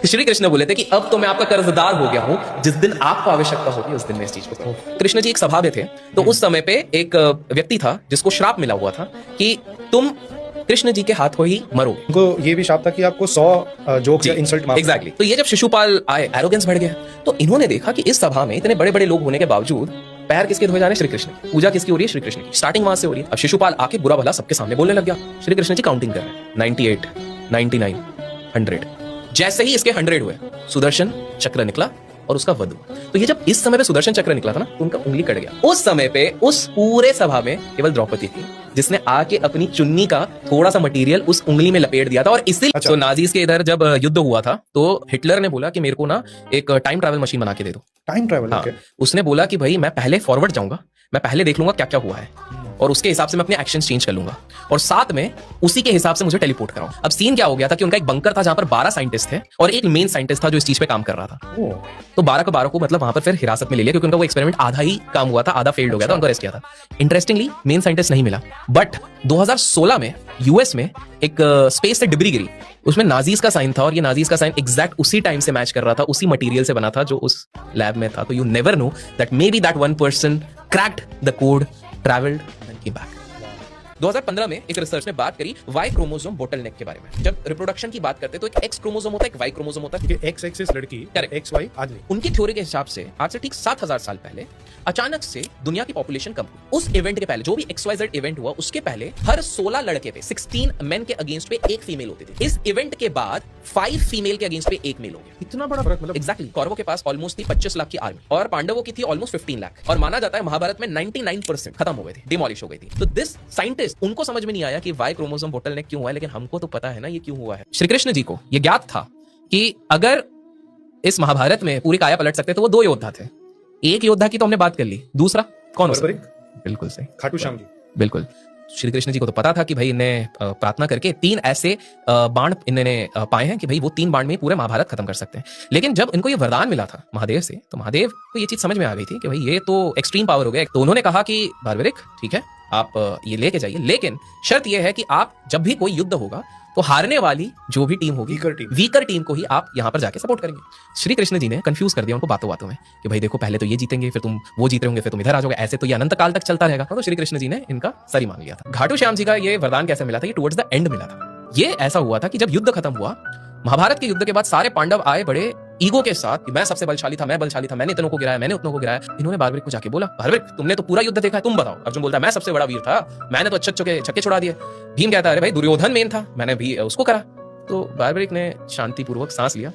श्री कृष्ण बोले थे कि अब तो मैं आपका कर्जदार हो गया हूं, जिस दिन आपको आवश्यकता होगी उस दिन मैं इस चीज को करूं। कृष्ण जी एक सभा में थे, तो उस समय पे एक व्यक्ति था जिसको श्राप मिला हुआ था कि तुम कृष्ण जी के हाथों ही मरोगे। उनको ये भी श्राप था कि आपको 100 जोक्स या इंसल्ट माफ। एग्जैक्टली। तो ये जब शिशुपाल आए, एरोगेंस बढ़ गया, तो इन्होंने देखा कि इस सभा में इतने बड़े बड़े लोग होने के बावजूद पैर किसके धोए जा रहे हैं? श्री कृष्ण की। पूजा किसकी हो रही है? श्री कृष्ण की। स्टार्टिंग वहां से हो रही है। अब शिशुपाल आके बुरा भला सबके सामने बोलने लग गया। श्री कृष्ण जी काउंटिंग कर रहे हैं, 98, 99, 100। जैसे ही इसके 100 हुए, सुदर्शन चक्र निकला और उसका वध हुआ। तो ये जब इस समय पे सुदर्शन चक्र निकला था ना, तो उनका उंगली कट गया। उस समय पे उस पूरे सभा में केवल द्रौपदी थी जिसने आके अपनी चुन्नी का थोड़ा सा मटेरियल उस उंगली में लपेट दिया था। और इसीलिए अच्छा। तो नाजीज के इधर जब युद्ध हुआ था, तो हिटलर ने बोला कि मेरे को ना एक टाइम ट्रैवल मशीन बना के दे दो। Time travel. हाँ, उसने बोला कि भाई मैं पहले फॉरवर्ड जाऊंगा, मैं पहले देख लूंगा क्या क्या हुआ है और उसके हिसाब से मैं अपने एक्शन चेंज कर लूंगा, और साथ में उसी के हिसाब से मुझे टेलीपोर्ट कराऊं। अब सीन क्या हो गया था कि उनका एक बंकर था जहां पर 12 साइंटिस्ट थे और एक मेन साइंटिस्ट था जो इस चीज पे काम कर रहा था। तो 12 के 12 को मतलब वहां पर फिर हिरासत में ले लिया, क्योंकि उनका वो एक्सपेरिमेंट आधा ही काम हुआ था, आधा फेल्ड हो गया था, उनको अरेस्ट किया था। इंटरेस्टिंगली मेन साइंटिस्ट नहीं मिला, बट 2016 में यूएस में एक स्पेस से डिब्री गिरी, उसमें नाजीज का साइन था, और ये नाजीज का साइन एग्जैक्ट उसी टाइम से मैच कर रहा था, उसी मटेरियल से बना था जो उस लैब में था। तो you never know that may be that one person cracked the code, travelled and came back. 2015 में एक रिसर्च ने बात करी वाई क्रोमोसोम बोटलनेक के बारे में। जब रिप्रोडक्शन की बात करते हैं तो एक एक्स क्रोमोसोम होता है, एक वाई क्रोमोसोम होता है। एक्स एक्सिस लड़की, Correct. एक्स वाई आदमी। उनकी थ्योरी के हिसाब से आज से ठीक 7000 साल पहले अचानक से दुनिया की पॉपुलेशन कम हुई। उस इवेंट के पहले, जो भी XYZ इवेंट हुआ, उसके पहले हर 16 लड़के पे 16 मेन के अगेंस्ट पे एक फीमेल होती थी। इस इवेंट के बाद 5 फीमेल के अगेंस्ट पे एक मेल हो गया। इतना बड़ा फर्क मतलब। एग्जैक्टली। कौरवों के पास ऑलमोस्ट थी 25 लाख की आर्मी, और पांडवों की थी ऑलमोस्ट 15 लाख, और माना जाता है महाभारत में 99% खत्म हो गए थे, डिमोलिश हो गई थी। तो दिस साइंटिस्ट, उनको समझ में नहीं आया कि वाई क्रोमोसोम बोटलनेक क्यों हुआ है, लेकिन हमको तो पता है ना ये क्यों हुआ है। श्री कृष्ण जी को ये ज्ञात था कि अगर इस महाभारत में पूरी काया पलट सकते तो वो 2 योद्धा थे। एक योद्धा की तो हमने बात कर ली, दूसरा कौन हो सकता है? बिल्कुल सही, खाटू श्याम जी। बिल्कुल। श्री कृष्ण जी को तो पता था कि भाई इन्हें प्रार्थना करके 3 ऐसे बाण इन्होंने पाए हैं कि भाई वो 3 बाण में पूरे महाभारत खत्म कर सकते हैं। लेकिन जब इनको ये वरदान मिला था महादेव से, तो महादेव को ये चीज समझ में आ गई थी कि भाई ये तो एक्सट्रीम पावर हो गया। तो उन्होंने कहा कि बारबरिक ठीक है, आप ये लेके जाइए, लेकिन शर्त यह है कि आप जब भी कोई युद्ध होगा तो हारने वाली जो भी टीम होगी, वीकर टीम को ही आप यहां पर जाके सपोर्ट करेंगे। श्री कृष्ण जी ने कंफ्यूज कर दिया उनको बातों बातों में कि भाई देखो, पहले तो ये जीतेंगे, फिर तुम वो जीते होंगे, फिर तुम इधर आ जाओगे, ऐसे तो ये अनंत काल तक चलता रहेगा। तो श्री कृष्ण जी ने इनका सर ही मान लिया था। घाटू श्याम जी का ये वरदान कैसे मिला था? ये टुवर्ड्स द एंड मिला था। ये ऐसा हुआ था कि जब युद्ध खत्म हुआ, महाभारत के युद्ध के बाद सारे पांडव आए बड़े ईगो के साथ कि मैं सबसे बलशाली था, मैं बलशाली था, मैंने इतनों को गिराया, मैंने उतनों को गिराया। इन्होंने बारबरिक को जाके बोला, बारबरिक तुमने तो पूरा युद्ध देखा है, तुम बताओ। अर्जुन बोलता है मैं सबसे बड़ा वीर था, मैंने तो अच्छे छक्के छुड़ा दिए। भीम कहता है अरे भाई दुर्योधन मेन था, मैंने भी उसको करा। तो बारबरिक ने शांतिपूर्वक सांस लिया